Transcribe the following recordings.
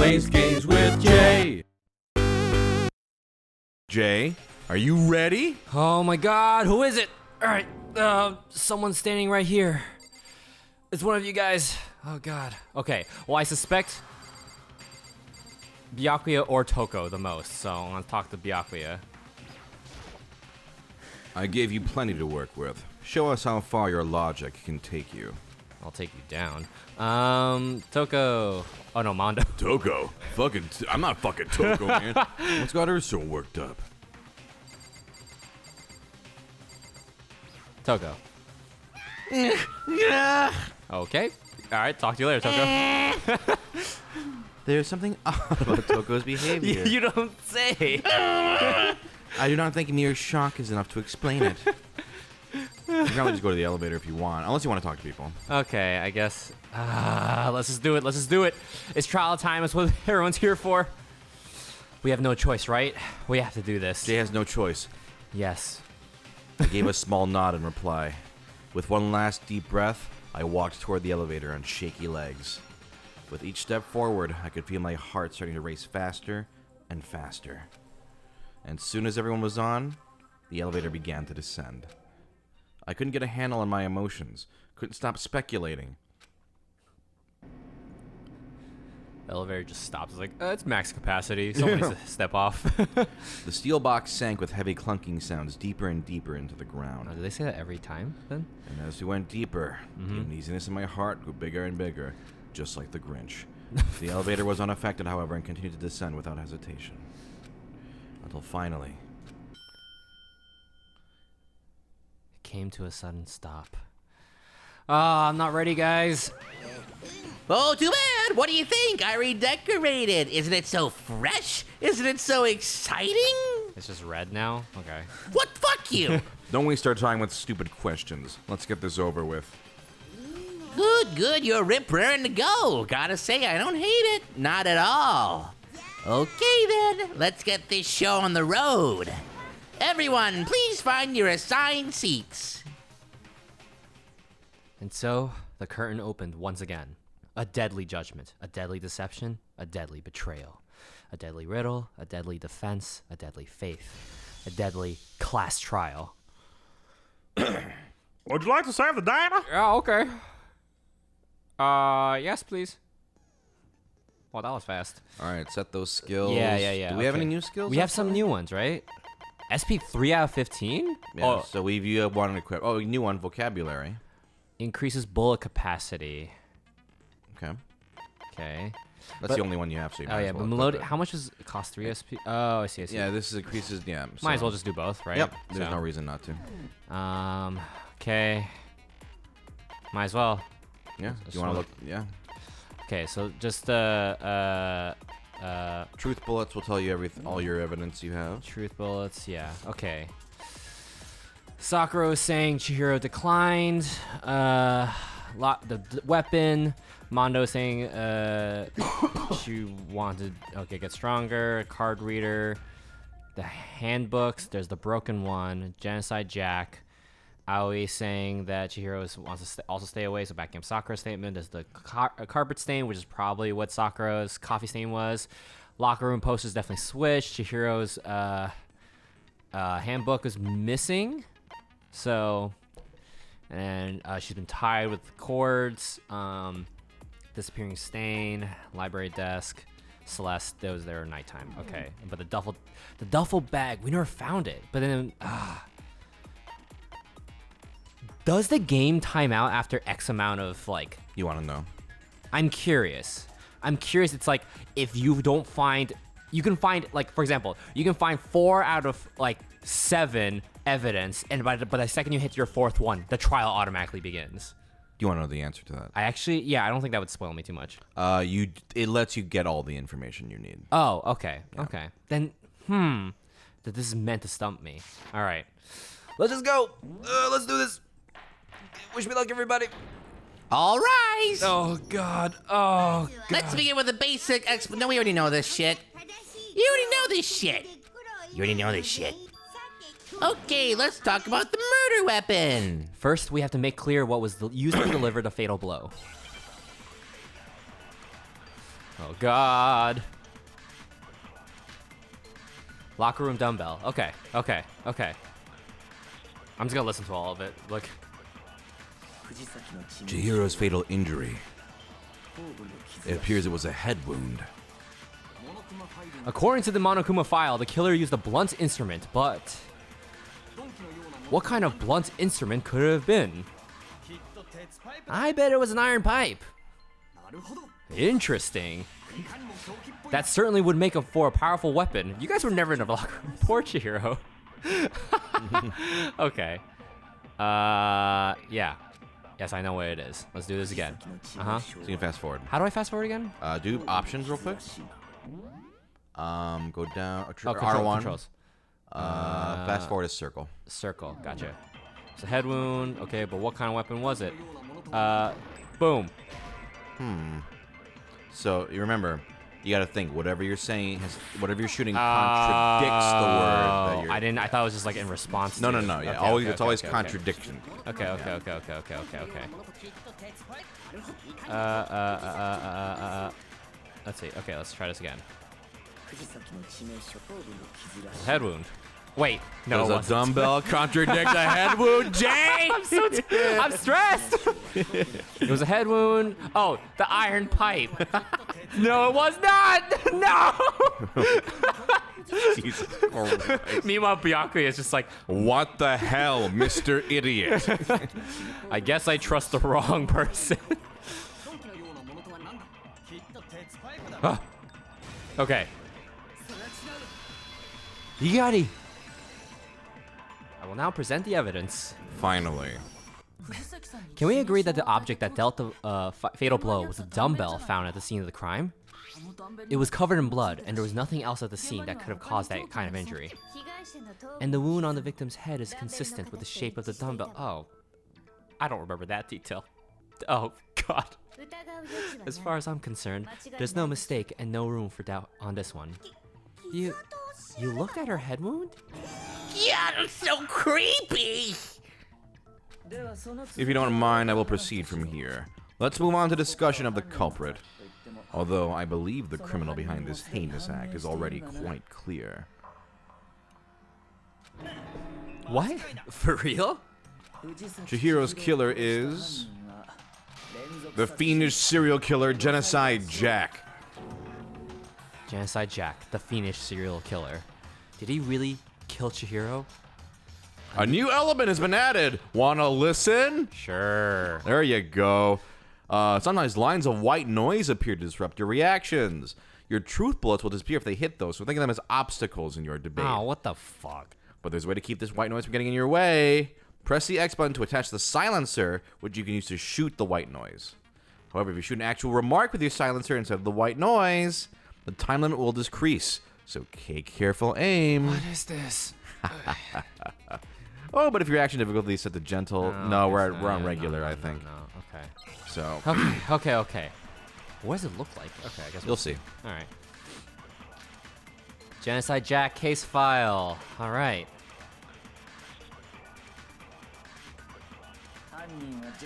plays games with Jay. Jay, are you ready? Oh my god, who is it? Alright, someone's standing right here. It's one of you guys. Oh god. Okay, well I suspect Byakuya or Toko the most, so I'm gonna talk to Byakuya. I gave you plenty to work with. Show us how far your logic can take you. I'll take you down. Toko. Oh no, Mondo. Toko? I'm not fucking Toko, man. What's got her so worked up? Toko. Okay. Alright, talk to you later, Toko. There's something odd about Toko's behavior. You don't say. I do not think mere shock is enough to explain it. You can probably just go to the elevator if you want, unless you want to talk to people. Okay, I guess. Let's just do it. Let's just do it. It's trial time. It's what everyone's here for. We have no choice, right? We have to do this. Jay has no choice. Yes. I gave a small nod in reply. With one last deep breath, I walked toward the elevator on shaky legs. With each step forward, I could feel my heart starting to race faster and faster. And soon as everyone was on, the elevator began to descend. I couldn't get a handle on my emotions, couldn't stop speculating. The elevator just stops. It's like, it's max capacity. Someone needs to step off. The steel box sank with heavy clunking sounds deeper and deeper into the ground. Do they say that every time, then? And as we went deeper, the uneasiness in my heart grew bigger and bigger, just like the Grinch. The elevator was unaffected, however, and continued to descend without hesitation. Until finally... It came to a sudden stop. I'm not ready, guys. Oh, too bad. What do you think? I redecorated. Isn't it so fresh? Isn't it so exciting? It's just red now? Okay. What? Fuck you. Don't waste our time with stupid questions. Let's get this over with. Good. You're rip raring to go. Gotta say, I don't hate it. Not at all. Okay, then. Let's get this show on the road. Everyone, please find your assigned seats. And so, the curtain opened once again. A deadly judgment, a deadly deception, a deadly betrayal. A deadly riddle, a deadly defense, a deadly faith. A deadly class trial. Would you like to save the data? Yeah, okay. Yes, please. Well, that was fast. Alright, set those skills. Yeah. Do we have okay. any new skills? We have some new ones, right? SP 3 out of 15? Yeah, so you have one equipped. Oh, new one, vocabulary. Increases bullet capacity. Okay. That's the only one you have, so you might as well but equip melodic. it. How much does it cost? 3 SP? Oh, I see. Yeah, this increases, yeah. Might as well just do both, right? Yep, there's no reason not to. Okay. Might as well. Yeah, do you want to look, yeah. Okay, so just, Truth bullets will tell you all your evidence you have. truth bullets, yeah, okay. Sakura is saying Chihiro declined, the weapon. Mondo saying, she wanted, okay, get stronger, card reader, the handbooks, there's the broken one, Genocide Jack. Aoi saying that Chihiro wants to also stay away, so backing up Sakura's statement. There's the carpet stain, which is probably what Sakura's coffee stain was. Locker room posters definitely switched. Chihiro's handbook is missing, so, and she's been tied with cords. Disappearing stain, library desk, Celeste. Those there are nighttime. Okay, but the duffel bag, we never found it. But then. Does the game time out after X amount of, like... You want to know? I'm curious. It's like, if you don't find... You can find, like, for example, you can find 4 out of, like, 7 evidence, and by the second you hit your 4th one, the trial automatically begins. Do you want to know the answer to that? I don't think that would spoil me too much. It lets you get all the information you need. Oh, okay. Yeah. Okay. Then, that this is meant to stump me. All right. Let's just go. Let's do this. Wish me luck, everybody. All right. Oh, God. Oh, God. Let's begin with a basic No, we already know this shit. You already know this shit. Okay, let's talk about the murder weapon. First, we have to make clear what was used to deliver the fatal blow. Oh God. Locker room dumbbell. Okay. I'm just gonna listen to all of it. Look. Chihiro's fatal injury. It appears it was a head wound. According to the Monokuma file, the killer used a blunt instrument, but what kind of blunt instrument could it have been? I bet it was an iron pipe. Interesting. That certainly would make for a powerful weapon. You guys were never in a locker room. Poor Chihiro. Okay. Yeah. Yes, I know what it is. Let's do this again. So you can fast forward. How do I fast forward again? Do options real quick. Go down. Controls. R1. Fast forward is circle. Circle. Gotcha. It's a head wound. Okay, but what kind of weapon was it? Boom. So you remember, you got to think. Whatever you're saying whatever you're shooting contradicts the word that you're. I thought it was just like in responance. No. to Yeah, Okay, it's always okay. contradiction. Okay. Let's see. Okay, let's try this again. Head wound. Wait, no, it Does a wasn't. dumbbell contradict a head wound, Jay? I'm stressed. It was a head wound. Oh, the iron pipe. No, it was not. No. Jesus Christ. Meanwhile, Byakuya is just like, What the hell, Mr. Idiot? I guess I trust the wrong person. Huh. Okay. Yigari. I will now present the evidence. Finally. Can we agree that the object that dealt the fatal blow was a dumbbell found at the scene of the crime? It was covered in blood, and there was nothing else at the scene that could have caused that kind of injury. And the wound on the victim's head is consistent with the shape of the dumbbell. Oh, I don't remember that detail. Oh, God. As far as I'm concerned, there's no mistake and no room for doubt on this one. You looked at her head wound? Yeah, it's so creepy. If you don't mind, I will proceed from here. Let's move on to discussion of the culprit. Although I believe the criminal behind this heinous act is already quite clear. What? For real? Chihiro's killer is the fiendish serial killer Genocide Jack. Genocide Jack, the fiendish serial killer. Did he really kill Chihiro? A new element has been added. Wanna listen? Sure. There you go. Sometimes lines of white noise appear to disrupt your reactions. Your truth bullets will disappear if they hit those, so think of them as obstacles in your debate. Oh, what the fuck? But there's a way to keep this white noise from getting in your way. Press the X button to attach the silencer, which you can use to shoot the white noise. However, if you shoot an actual remark with your silencer instead of the white noise, the time limit will decrease. So take careful aim. What is this? Oh, but if your action difficulty is set to gentle, no, we're on regular, I think. No, okay. So Okay. What does it look like? Okay, I guess you'll see. All right. Genocide Jack case file. All right.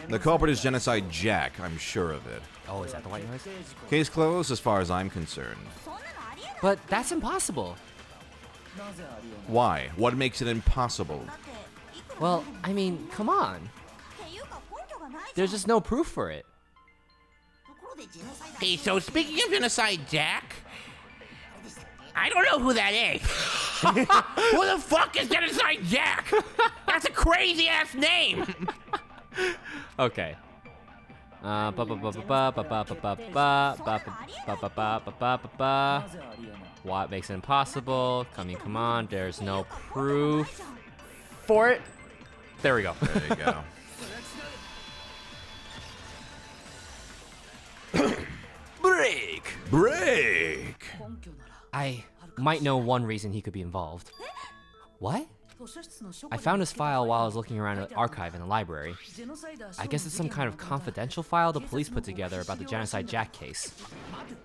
The culprit is Genocide Jack. I'm sure of it. Oh, is that the white noise? Case closed as far as I'm concerned. But that's impossible. Why? What makes it impossible? Well, I mean, come on. There's just no proof for it. Hey, so speaking of Genocide Jack, I don't know who that is. Who the fuck is Genocide Jack? That's a crazy ass name. Okay. What makes it impossible? Come on. There's no proof for it. There we go. There you go. Break! I might know one reason he could be involved. What? I found his file while I was looking around the archive in the library. I guess it's some kind of confidential file the police put together about the Genocide Jack case.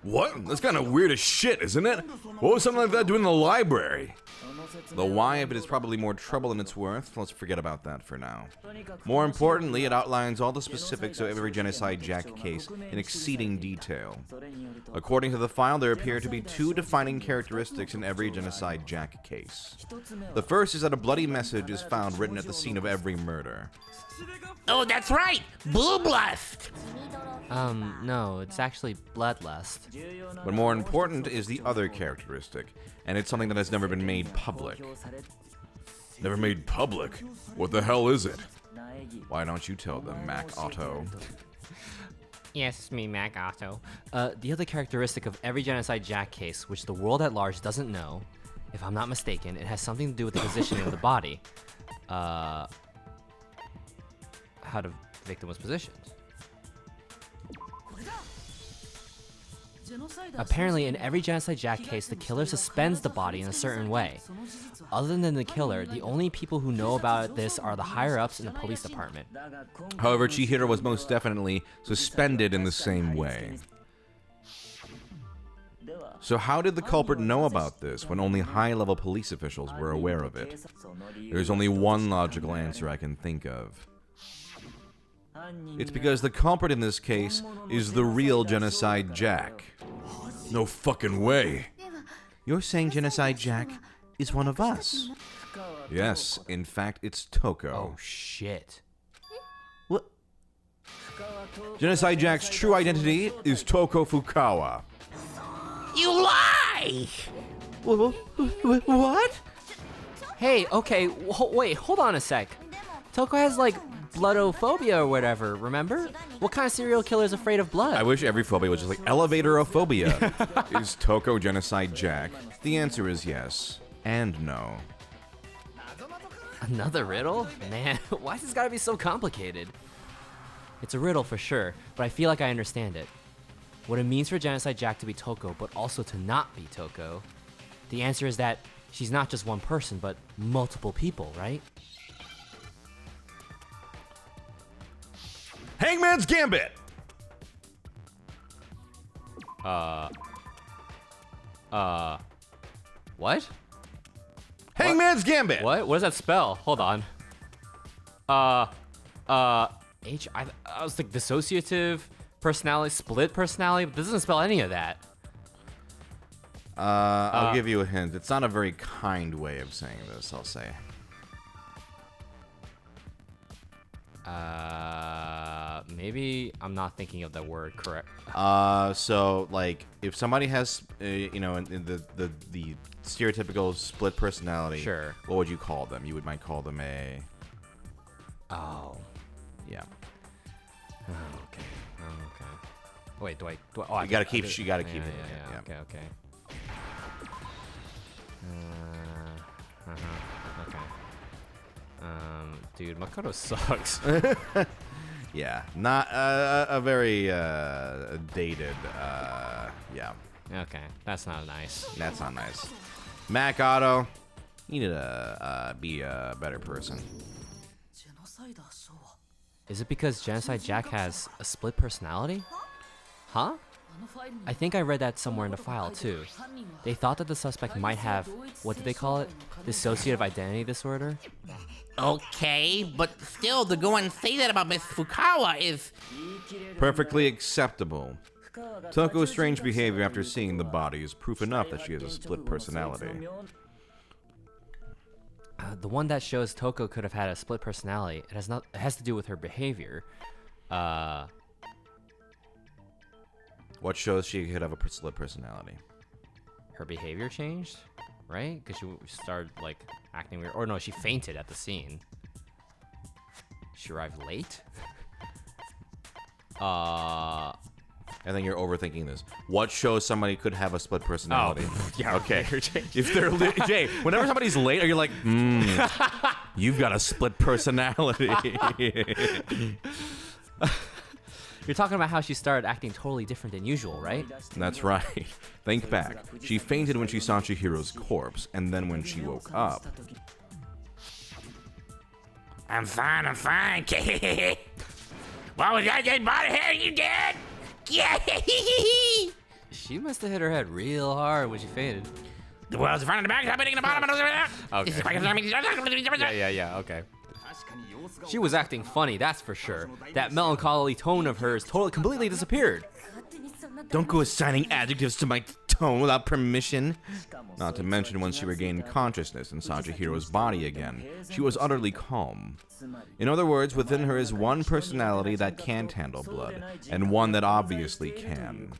What? That's kind of weird as shit, isn't it? What was something like that doing in the library? The why of it is probably more trouble than it's worth. Let's forget about that for now. More importantly, it outlines all the specifics of every Genocide Jack case in exceeding detail. According to the file, there appear to be two defining characteristics in every Genocide Jack case. The first is that a bloody message is found written at the scene of every murder. Oh, that's right! Bloodlust! No, it's actually bloodlust. But more important is the other characteristic, and it's something that has never been made public. Never made public? What the hell is it? Why don't you tell them, Mac Otto? Yes, it's me, Mac Otto. The other characteristic of every Genocide Jack case, which the world at large doesn't know, if I'm not mistaken, it has something to do with the positioning of the body. How the victim was positioned. Apparently, in every Genocide Jack case, the killer suspends the body in a certain way. Other than the killer, the only people who know about this are the higher-ups in the police department. However, Chihiro was most definitely suspended in the same way. So how did the culprit know about this when only high-level police officials were aware of it? There's only one logical answer I can think of. It's because the culprit in this case is the real Genocide Jack. No fucking way. You're saying Genocide Jack is one of us? Yes, in fact, it's Toko. Oh, shit. What? Genocide Jack's true identity is Toko Fukawa. You lie! What? Hey, okay, wait, hold on a sec. Toko has, like, bloodophobia or whatever, remember? What kind of serial killer is afraid of blood? I wish every phobia was just like elevatorophobia. Is Toko Genocide Jack? The answer is yes and no. Another riddle? Man, why's this gotta be so complicated? It's a riddle for sure, but I feel like I understand it. What it means for Genocide Jack to be Toko, but also to not be Toko. The answer is that she's not just one person, but multiple people, right? Hangman's Gambit! What? Hangman's Gambit! What? What does that spell? Hold on. I was like dissociative personality, split personality, but this doesn't spell any of that. I'll give you a hint. It's not a very kind way of saying this, I'll say. Maybe I'm not thinking of that word correct. So like if somebody has, you know, in the stereotypical split personality, Sure. What would you call them? You might call them a. Oh. Yeah. Oh, okay. Wait, do I? Oh, You gotta keep it. Yeah, Yeah. Okay. Okay. Dude, Makoto sucks. Yeah. Not a very dated. Yeah. Okay, that's not nice. That's not nice. Mac Otto, you need to be a better person. Is it because Genocide Jack has a split personality? Huh? I think I read that somewhere in the file too. They thought that the suspect might have, what did they call it? Dissociative identity disorder? Okay, but still, to go and say that about Miss Fukawa is... Perfectly acceptable. Toko's strange behavior after seeing the body is proof enough that she has a split personality. The one that shows Toko could have had a split personality. It has to do with her behavior. What shows she could have a split personality? Her behavior changed, right? Because she started like acting weird. Or no, she fainted at the scene. She arrived late. I think you're overthinking this. What shows somebody could have a split personality? yeah. Okay. If they're Jay, whenever somebody's late, you're like, you've got a split personality. You're talking about how she started acting totally different than usual, right? That's right. Think back. She fainted when she saw Chihiro's corpse, and then when she woke up. I'm fine. What was that dead body here? You dead? Yeah. She must have hit her head real hard when she fainted. The world's in front of the back, happening in the bottom. Okay. Yeah, okay. She was acting funny, that's for sure. That melancholy tone of hers totally completely disappeared. Don't go assigning adjectives to my tone without permission. Not to mention when she regained consciousness and saw Chihiro's body again, she was utterly calm. In other words, within her is one personality that can't handle blood, and one that obviously can.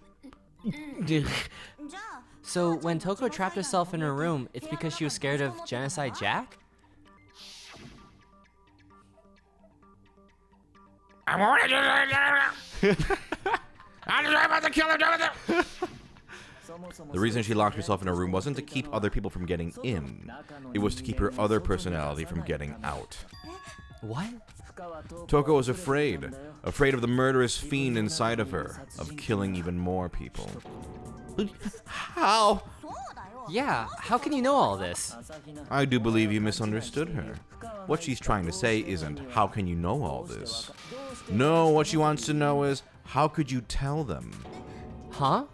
So when Toko trapped herself in her room, it's because she was scared of Genocide Jack? I'm about to kill him. The reason she locked herself in her room wasn't to keep other people from getting in. It was to keep her other personality from getting out. What? Toko was afraid of the murderous fiend inside of her, of killing even more people. How? Yeah, how can you know all this? I do believe you misunderstood her. What she's trying to say isn't, how can you know all this? No, what she wants to know is, how could you tell them? Huh?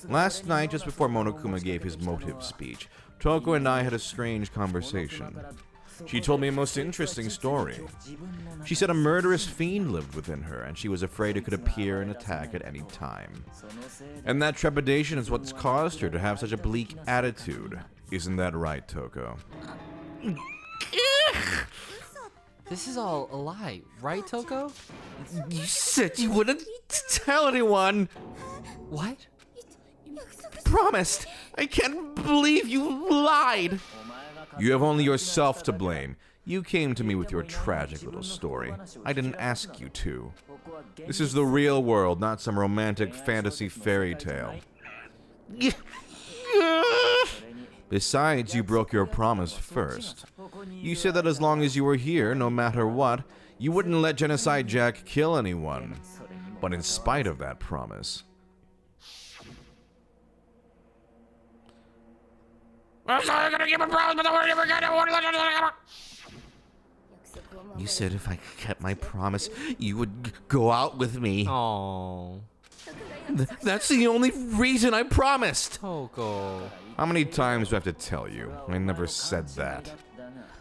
Last night, just before Monokuma gave his motive speech, Toko and I had a strange conversation. She told me a most interesting story. She said a murderous fiend lived within her, and she was afraid it could appear and attack at any time. And that trepidation is what's caused her to have such a bleak attitude. Isn't that right, Toko? This is all a lie, right, Toko? You said you wouldn't tell anyone! What? Promised! I can't believe you lied! You have only yourself to blame. You came to me with your tragic little story. I didn't ask you to. This is the real world, not some romantic fantasy fairy tale. Besides, you broke your promise first. You said that as long as you were here, no matter what, you wouldn't let Genocide Jack kill anyone. But in spite of that promise... You said if I kept my promise, you would go out with me. Oh, That's the only reason I promised. Toko. How many times do I have to tell you? I never said that.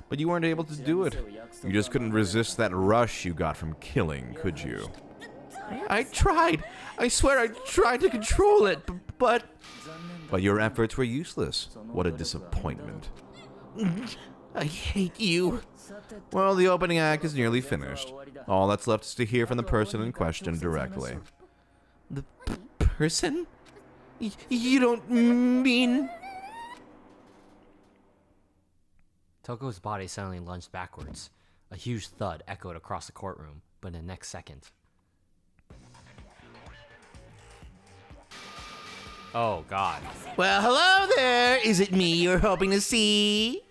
But you weren't able to do it. You just couldn't resist that rush you got from killing, could you? I tried. I swear I tried to control it, but your efforts were useless. What a disappointment. I hate you. Well, the opening act is nearly finished. All that's left is to hear from the person in question directly. The person? You don't mean... Toko's body suddenly lunged backwards. A huge thud echoed across the courtroom, but in the next second... Oh, God. Well, hello there. Is it me you're hoping to see?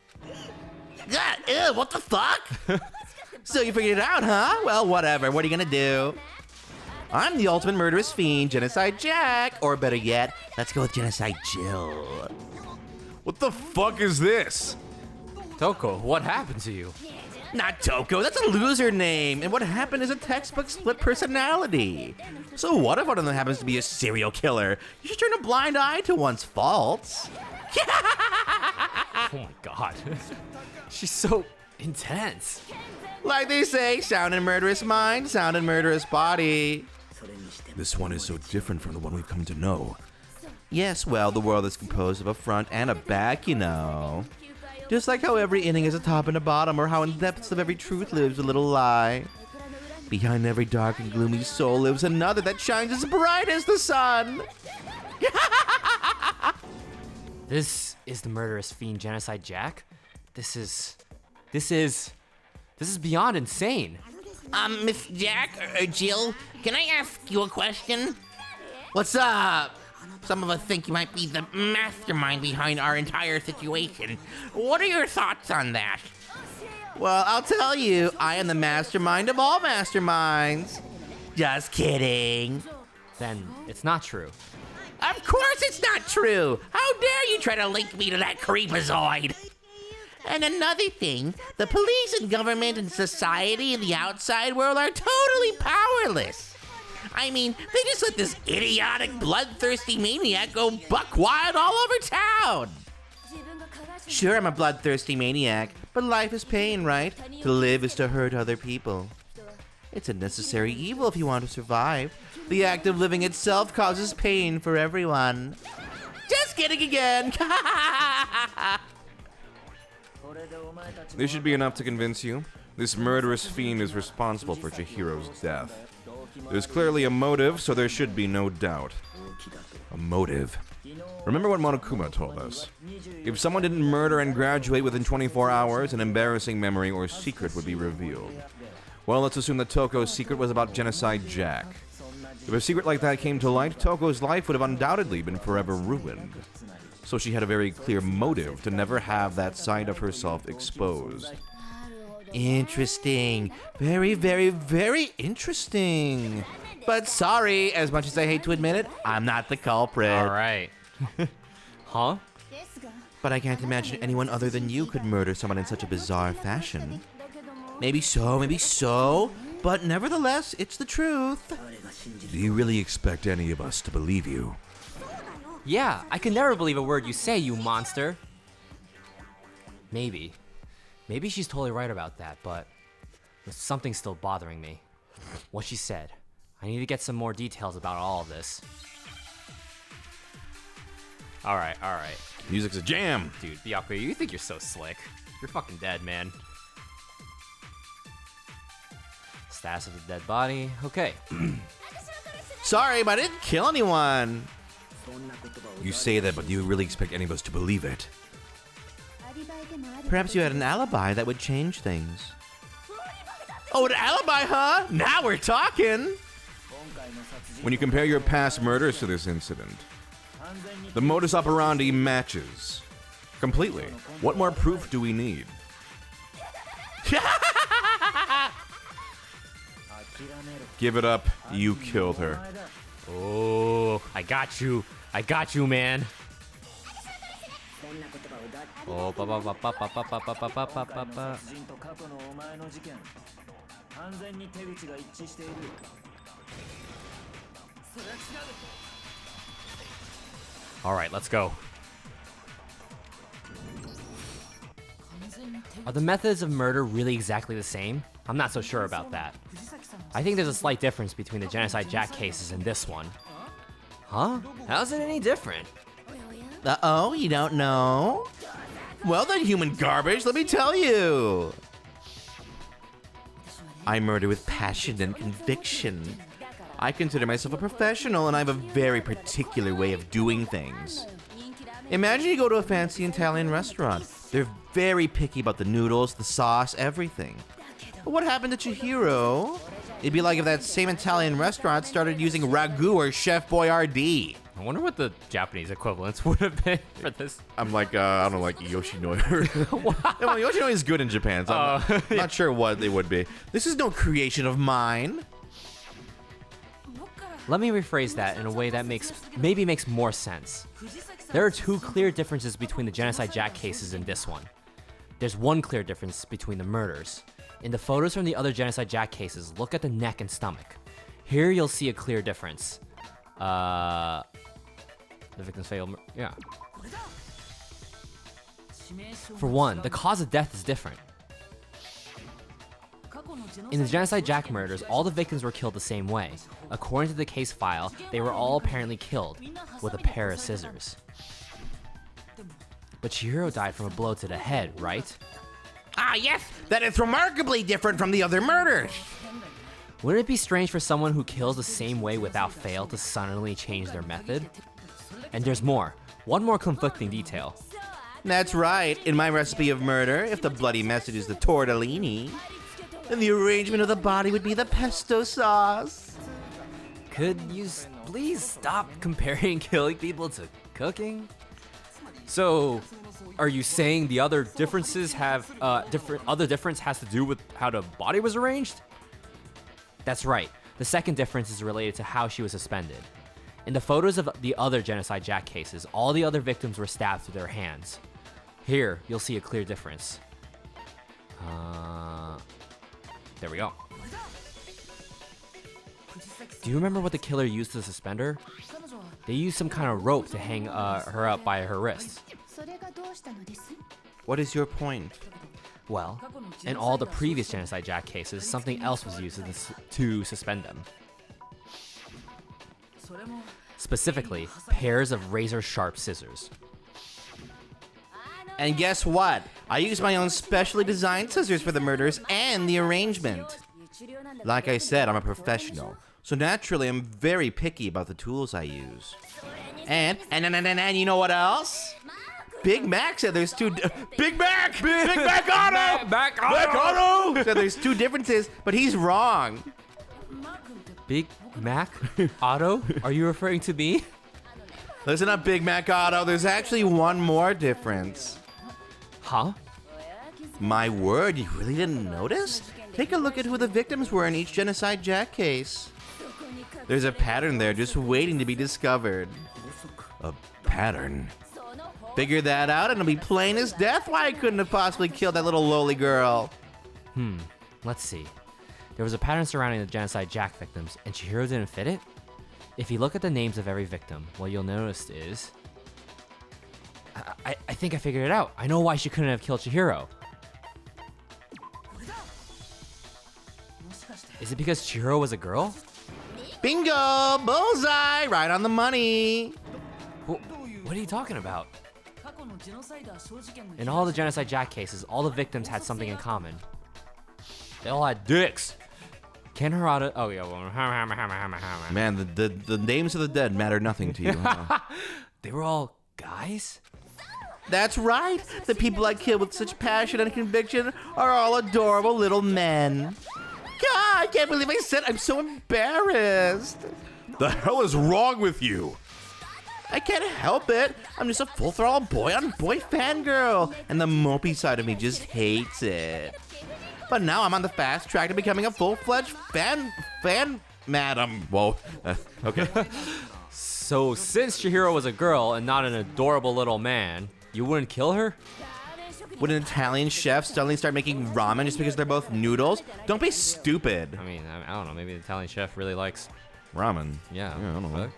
God, ew, what the fuck? So you figured it out, huh? Well, whatever. What are you gonna do? I'm the ultimate murderous fiend, Genocide Jack. Or better yet, let's go with Genocide Jill. What the fuck is this? Toko, what happened to you? Not Toko, that's a loser name. And what happened is a textbook split personality. So what if one of them happens to be a serial killer? You should turn a blind eye to one's faults. Oh my God. She's so intense. Like they say, sound and murderous mind, sound and murderous body. This one is so different from the one we've come to know. Yes, well, the world is composed of a front and a back, you know. Just like how every inning has a top and a bottom, or how in the depths of every truth lives a little lie. Behind every dark and gloomy soul lives another that shines as bright as the sun. This is the murderous fiend Genocide Jack? This is beyond insane. Miss Jack, or Jill, can I ask you a question? What's up? Some of us think you might be the mastermind behind our entire situation. What are your thoughts on that? Well, I'll tell you, I am the mastermind of all masterminds. Just kidding. Then it's not true. Of course it's not true. How dare you try to link me to that creepazoid? And another thing, the police and government and society and the outside world are totally powerless. I mean, they just let this idiotic, bloodthirsty maniac go buck wild all over town. Sure, I'm a bloodthirsty maniac, but life is pain, right? To live is to hurt other people. It's a necessary evil if you want to survive. The act of living itself causes pain for everyone. Just kidding again. This should be enough to convince you. This murderous fiend is responsible for Chihiro's death. There's clearly a motive, so there should be no doubt. A motive. Remember what Monokuma told us. If someone didn't murder and graduate within 24 hours, an embarrassing memory or secret would be revealed. Well, let's assume that Toko's secret was about Genocide Jack. If a secret like that came to light, Toko's life would have undoubtedly been forever ruined. So she had a very clear motive to never have that side of herself exposed. Interesting. Very, very, very interesting. But sorry, as much as I hate to admit it, I'm not the culprit. All right. Huh? But I can't imagine anyone other than you could murder someone in such a bizarre fashion. Maybe so, but nevertheless, it's the truth. Do you really expect any of us to believe you? Yeah, I can never believe a word you say, you monster. Maybe. Maybe she's totally right about that, but there's something still bothering me. What she said. I need to get some more details about all of this. Alright. Music's a jam. Dude, Byakuya, you think you're so slick. You're fucking dead, man. Status of the dead body. Okay. Sorry, but I didn't kill anyone. You say that, but do you really expect any of us to believe it? Perhaps you had an alibi that would change things. Oh, an alibi, huh? Now we're talking. When you compare your past murders to this incident, the modus operandi matches completely. What more proof do we need? Give it up. You killed her. Oh, I got you, man. Oh, ba ba ba ba ba ba ba ba ba ba ba ba ba. All right, let's go. Are the methods of murder really exactly the same? I'm not so sure about that. I think there's a slight difference between the Genocide Jack cases and this one. Huh? How's it any different? Uh-oh, you don't know? Well then, human garbage, let me tell you. I murder with passion and conviction. I consider myself a professional, and I have a very particular way of doing things. Imagine you go to a fancy Italian restaurant. They're very picky about the noodles, the sauce, everything. But what happened to Chihiro? It'd be like if that same Italian restaurant started using ragu or Chef Boyardee. I wonder what the Japanese equivalents would have been for this. I'm like, I don't know, like Yoshinoi. Well, Yoshinoi is good in Japan, so I'm not sure what they would be. This is no creation of mine. Let me rephrase that in a way that maybe makes more sense. There are two clear differences between the Genocide Jack cases and this one. There's one clear difference between the murders. In the photos from the other Genocide Jack cases, look at the neck and stomach. Here you'll see a clear difference. The victim's fatal yeah. For one, the cause of death is different. In the Genocide Jack murders, all the victims were killed the same way. According to the case file, they were all apparently killed with a pair of scissors. But Chihiro died from a blow to the head, right? Ah, yes, that is remarkably different from the other murders. Wouldn't it be strange for someone who kills the same way without fail to suddenly change their method? And there's more. One more conflicting detail. That's right. In my recipe of murder, if the bloody message is the tortellini, then the arrangement of the body would be the pesto sauce. Could you please stop comparing killing people to cooking? So, are you saying the other differences have other difference has to do with how the body was arranged? That's right. The second difference is related to how she was suspended. In the photos of the other Genocide Jack cases, all the other victims were stabbed through their hands. Here, you'll see a clear difference. There we go. Do you remember what the killer used to suspend her? They used some kind of rope to hang her up by her wrists. What is your point? Well, in all the previous Genocide Jack cases, something else was used to suspend them. Specifically, pairs of razor-sharp scissors. And guess what? I used my own specially designed scissors for the murders and the arrangement. Like I said, I'm a professional, so naturally I'm very picky about the tools I use. And you know what else? Big Mac said there's two... Big Mac! Big Mac Auto! Mac Auto! So there's two differences, but he's wrong. Big Mac Auto? Are you referring to me? Listen up, Big Mac Auto. There's actually one more difference. Huh? My word, you really didn't notice? Take a look at who the victims were in each Genocide Jack case. There's a pattern there just waiting to be discovered. A pattern? Figure that out and it'll be plain as death why I couldn't have possibly killed that little lowly girl. Let's see. There was a pattern surrounding the Genocide Jack victims, and Chihiro didn't fit it? If you look at the names of every victim, what you'll notice is... I think I figured it out. I know why she couldn't have killed Chihiro. Is it because Chihiro was a girl? Bingo! Bullseye! Right on the money! What are you talking about? In all the Genocide Jack cases, all the victims had something in common. They all had dicks. Ken Harada... Oh, yeah. Well, Man, the names of the dead matter nothing to you, huh? they were all guys? That's right! The people I kill with such passion and conviction are all adorable little men. God, I can't believe I said I'm so embarrassed. The hell is wrong with you? I can't help it. I'm just a full-throttle boy-on-boy fangirl, and the mopey side of me just hates it. But now I'm on the fast track to becoming a full-fledged fan madam. Whoa. Okay. So, since Chihiro was a girl and not an adorable little man, you wouldn't kill her? Would an Italian chef suddenly start making ramen just because they're both noodles? Don't be stupid. I mean, I don't know. Maybe the Italian chef really likes... Ramen? Yeah. I don't know.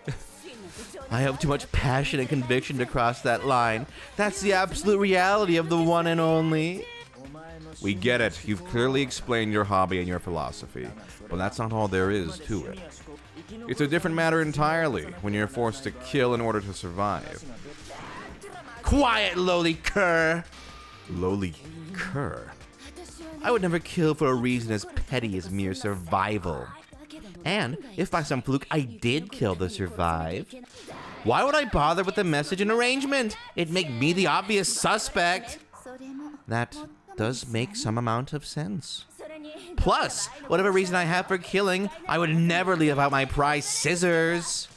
I have too much passion and conviction to cross that line. That's the absolute reality of the one and only. We get it. You've clearly explained your hobby and your philosophy, but that's not all there is to it. It's a different matter entirely when you're forced to kill in order to survive. Quiet, lowly cur. Lowly cur. I would never kill for a reason as petty as mere survival. And if by some fluke I did kill to survive, why would I bother with the message and arrangement? It'd make me the obvious suspect. That does make some amount of sense. Plus, whatever reason I have for killing, I would never leave out my prize scissors.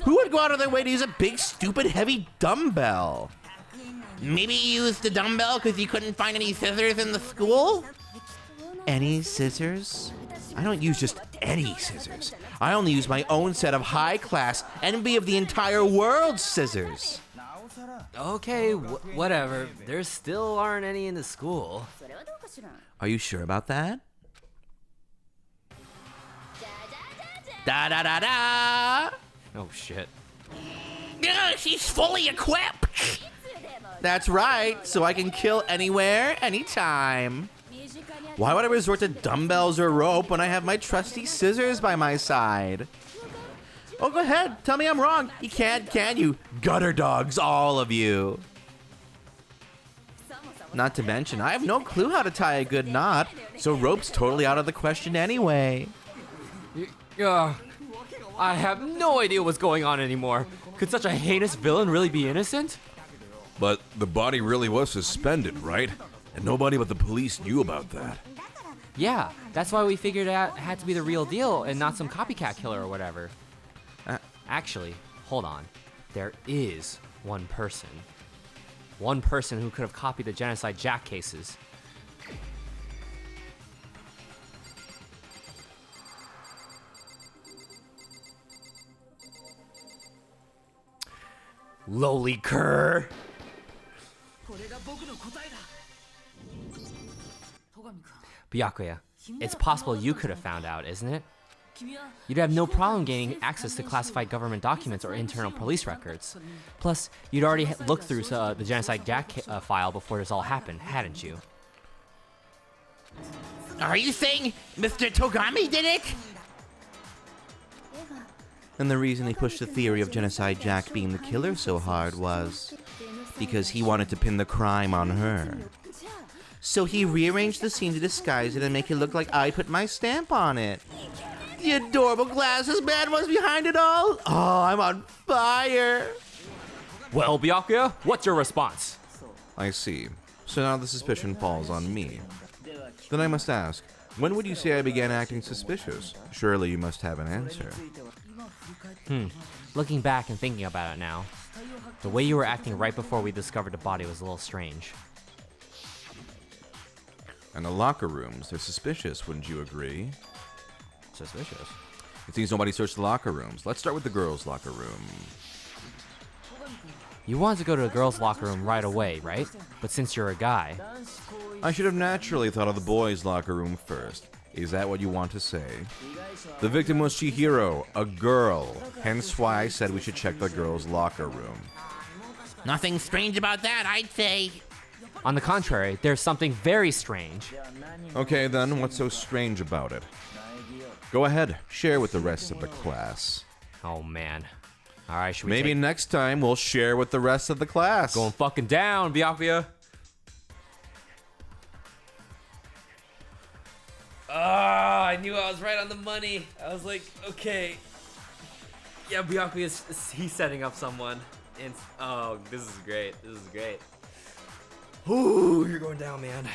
Who would go out of their way to use a big, stupid, heavy dumbbell? Maybe you used the dumbbell because you couldn't find any scissors in the school? Any scissors? I don't use just any scissors. I only use my own set of high-class, envy of the entire world scissors. Okay, whatever. There still aren't any in the school. Are you sure about that? Da-da-da-da! Oh, shit. She's fully equipped. That's right, so I can kill anywhere, anytime. Why would I resort to dumbbells or rope when I have my trusty scissors by my side? Oh, go ahead. Tell me I'm wrong. You can't, can you? Gutter dogs, all of you. Not to mention, I have no clue how to tie a good knot, so rope's totally out of the question anyway. I have no idea what's going on anymore. Could such a heinous villain really be innocent? But the body really was suspended, right? And nobody but the police knew about that. Yeah, that's why we figured it had to be the real deal and not some copycat killer or whatever. Actually, hold on. There is one person. One person who could have copied the Genocide Jack cases. Lowly cur. Byakuya, it's possible you could have found out, isn't it? You'd have no problem gaining access to classified government documents or internal police records. Plus, you'd already looked through the Genocide Jack file before this all happened, hadn't you? Are you saying Mr. Togami did it? And the reason he pushed the theory of Genocide Jack being the killer so hard was because he wanted to pin the crime on her. So he rearranged the scene to disguise it and make it look like I put my stamp on it. The adorable glasses man was behind it all? Oh, I'm on fire! Well, Byakuya, what's your response? I see. So now the suspicion falls on me. Then I must ask, when would you say I began acting suspicious? Surely you must have an answer. Looking back and thinking about it now, the way you were acting right before we discovered the body was a little strange. And the locker rooms, they're suspicious, wouldn't you agree? Suspicious. It seems nobody searched the locker rooms. Let's start with the girls' locker room. You wanted to go to the girls' locker room right away, right? But since you're a guy... I should have naturally thought of the boys' locker room first. Is that what you want to say? The victim was Chihiro, a girl. Hence why I said we should check the girls' locker room. Nothing strange about that, I'd say. On the contrary, there's something very strange. Okay then, what's so strange about it? Go ahead, share with the rest of the class. Oh, man. Alright, should we Maybe next time we'll share with the rest of the class. Going fucking down, Byakuya. Ah, I knew I was right on the money. I was like, okay. Yeah, Byakuya, he's setting up someone. And, oh, this is great. This is great. Ooh, you're going down, man.